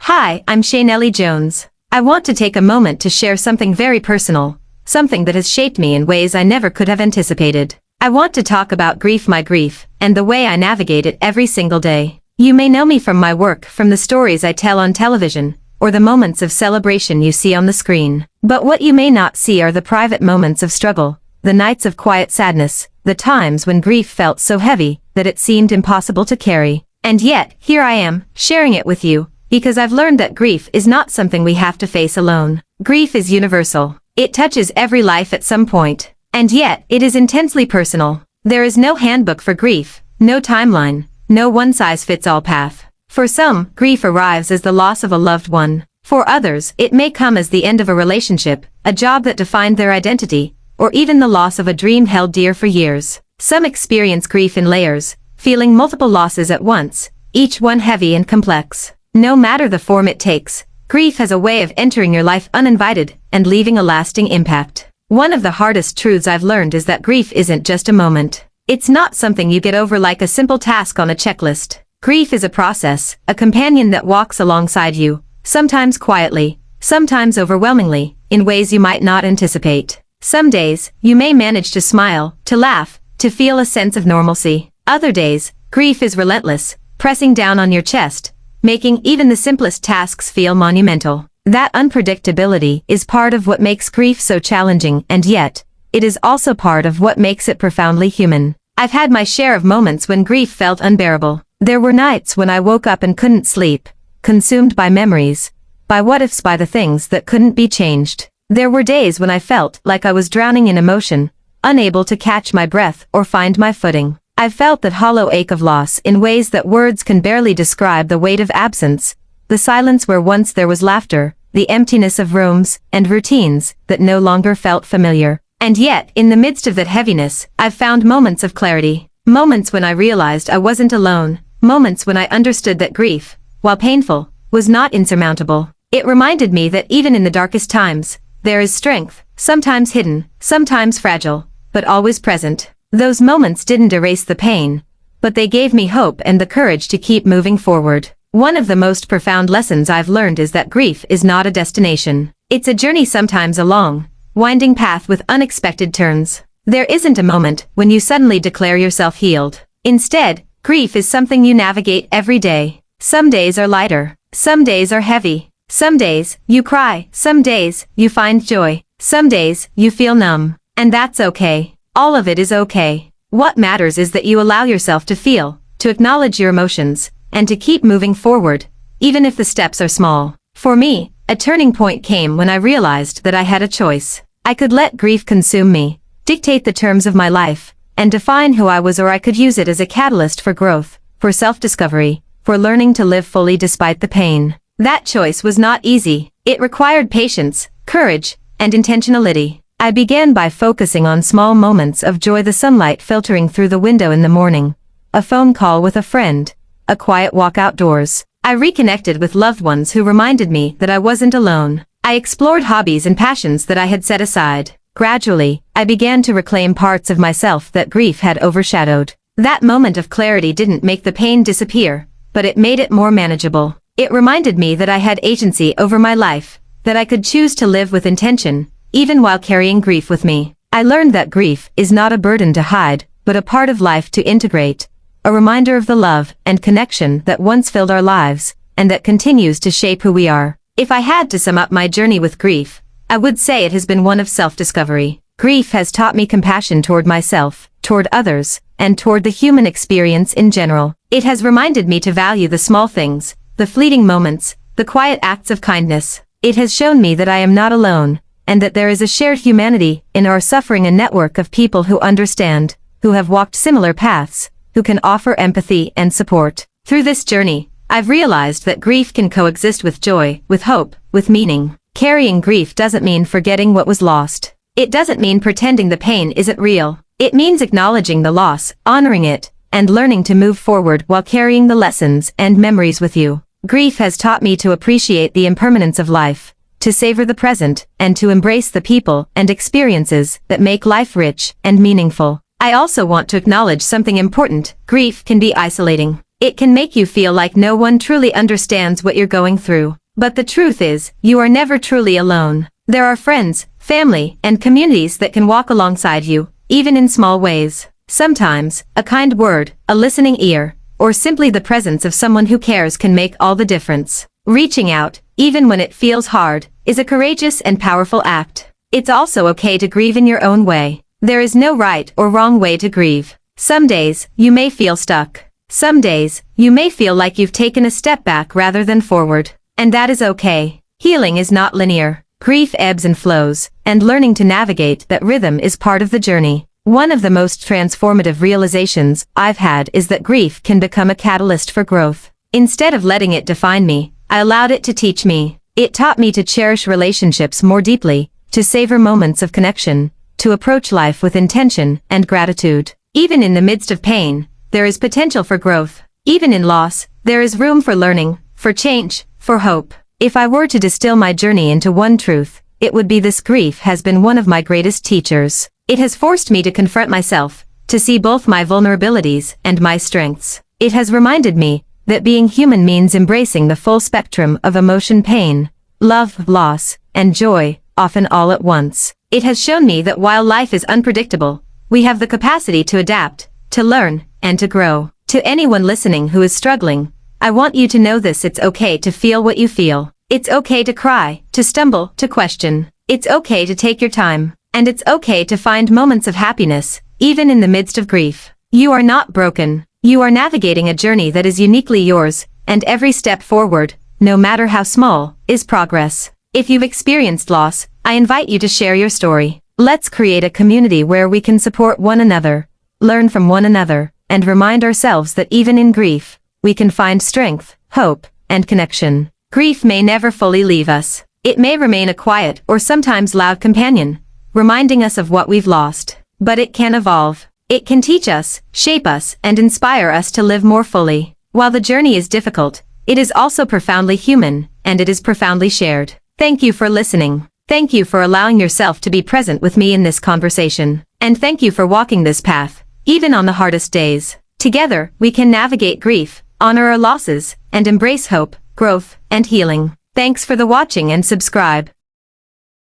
Hi, I'm Sheinelle Jones. I want to take a moment to share something very personal, something that has shaped me in ways I never could have anticipated. I want to talk about grief, my grief, and the way I navigate it every single day. You may know me from my work, from the stories I tell on television, or the moments of celebration you see on the screen. But what you may not see are the private moments of struggle, the nights of quiet sadness, the times when grief felt so heavy that it seemed impossible to carry. And yet, here I am, sharing it with you, because I've learned that grief is not something we have to face alone. Grief is universal. It touches every life at some point. And yet, it is intensely personal. There is no handbook for grief, no timeline, no one-size-fits-all path. For some, grief arrives as the loss of a loved one. For others, it may come as the end of a relationship, a job that defined their identity, or even the loss of a dream held dear for years. Some experience grief in layers, feeling multiple losses at once, each one heavy and complex. No matter the form it takes, grief has a way of entering your life uninvited and leaving a lasting impact. One of the hardest truths I've learned is that grief isn't just a moment. It's not something you get over like a simple task on a checklist. Grief is a process, a companion that walks alongside you, sometimes quietly, sometimes overwhelmingly, in ways you might not anticipate. Some days, you may manage to smile, to laugh, to feel a sense of normalcy. Other days, grief is relentless, pressing down on your chest, making even the simplest tasks feel monumental. That unpredictability is part of what makes grief so challenging, and yet, it is also part of what makes it profoundly human. I've had my share of moments when grief felt unbearable. There were nights when I woke up and couldn't sleep, consumed by memories, by what-ifs, by the things that couldn't be changed. There were days when I felt like I was drowning in emotion, unable to catch my breath or find my footing. I felt that hollow ache of loss in ways that words can barely describe, the weight of absence, the silence where once there was laughter, the emptiness of rooms and routines that no longer felt familiar. And yet, in the midst of that heaviness, I've found moments of clarity. Moments when I realized I wasn't alone. Moments when I understood that grief, while painful, was not insurmountable. It reminded me that even in the darkest times, there is strength, sometimes hidden, sometimes fragile, but always present. Those moments didn't erase the pain, but they gave me hope and the courage to keep moving forward. One of the most profound lessons I've learned is that grief is not a destination. It's a journey, sometimes a long, winding path with unexpected turns. There isn't a moment when you suddenly declare yourself healed. Instead, grief is something you navigate every day. Some days are lighter. Some days are heavy. Some days, you cry. Some days, you find joy. Some days, you feel numb. And that's okay. All of it is okay. What matters is that you allow yourself to feel, to acknowledge your emotions, and to keep moving forward, even if the steps are small. For me, a turning point came when I realized that I had a choice. I could let grief consume me, dictate the terms of my life, and define who I was, or I could use it as a catalyst for growth, for self-discovery, for learning to live fully despite the pain. That choice was not easy. It required patience, courage, and intentionality. I began by focusing on small moments of joy: the sunlight filtering through the window in the morning, a phone call with a friend, a quiet walk outdoors. I reconnected with loved ones who reminded me that I wasn't alone. I explored hobbies and passions that I had set aside. Gradually, I began to reclaim parts of myself that grief had overshadowed. That moment of clarity didn't make the pain disappear, but it made it more manageable. It reminded me that I had agency over my life, that I could choose to live with intention, even while carrying grief with me. I learned that grief is not a burden to hide, but a part of life to integrate, a reminder of the love and connection that once filled our lives, and that continues to shape who we are. If I had to sum up my journey with grief, I would say it has been one of self-discovery. Grief has taught me compassion toward myself, toward others, and toward the human experience in general. It has reminded me to value the small things, the fleeting moments, the quiet acts of kindness. It has shown me that I am not alone, and that there is a shared humanity in our suffering, a network of people who understand, who have walked similar paths, who can offer empathy and support. Through this journey, I've realized that grief can coexist with joy, with hope, with meaning. Carrying grief doesn't mean forgetting what was lost. It doesn't mean pretending the pain isn't real. It means acknowledging the loss, honoring it, and learning to move forward while carrying the lessons and memories with you. Grief has taught me to appreciate the impermanence of life, to savor the present, and to embrace the people and experiences that make life rich and meaningful. I also want to acknowledge something important: grief can be isolating. It can make you feel like no one truly understands what you're going through. But the truth is, you are never truly alone. There are friends, family, and communities that can walk alongside you, even in small ways. Sometimes, a kind word, a listening ear, or simply the presence of someone who cares can make all the difference. Reaching out, even when it feels hard, is a courageous and powerful act. It's also okay to grieve in your own way. There is no right or wrong way to grieve. Some days, you may feel stuck. Some days, you may feel like you've taken a step back rather than forward. And that is okay. Healing is not linear. Grief ebbs and flows, and learning to navigate that rhythm is part of the journey. One of the most transformative realizations I've had is that grief can become a catalyst for growth. Instead of letting it define me, I allowed it to teach me. It taught me to cherish relationships more deeply, to savor moments of connection, to approach life with intention and gratitude. Even in the midst of pain, there is potential for growth. Even in loss, there is room for learning, for change, for hope. If I were to distill my journey into one truth, it would be this: grief has been one of my greatest teachers. It has forced me to confront myself, to see both my vulnerabilities and my strengths. It has reminded me that being human means embracing the full spectrum of emotion: pain, love, loss, and joy, often all at once. It has shown me that while life is unpredictable, we have the capacity to adapt, to learn, and to grow. To anyone listening who is struggling, I want you to know this: it's okay to feel what you feel. It's okay to cry, to stumble, to question. It's okay to take your time. And it's okay to find moments of happiness, even in the midst of grief. You are not broken. You are navigating a journey that is uniquely yours, and every step forward, no matter how small, is progress. If you've experienced loss, I invite you to share your story. Let's create a community where we can support one another, learn from one another, and remind ourselves that even in grief, we can find strength, hope, and connection. Grief may never fully leave us. It may remain a quiet or sometimes loud companion, reminding us of what we've lost. But it can evolve. It can teach us, shape us, and inspire us to live more fully. While the journey is difficult, it is also profoundly human, and it is profoundly shared. Thank you for listening. Thank you for allowing yourself to be present with me in this conversation. And thank you for walking this path, even on the hardest days. Together, we can navigate grief, honor our losses, and embrace hope, growth, and healing. Thanks for the watching and subscribe.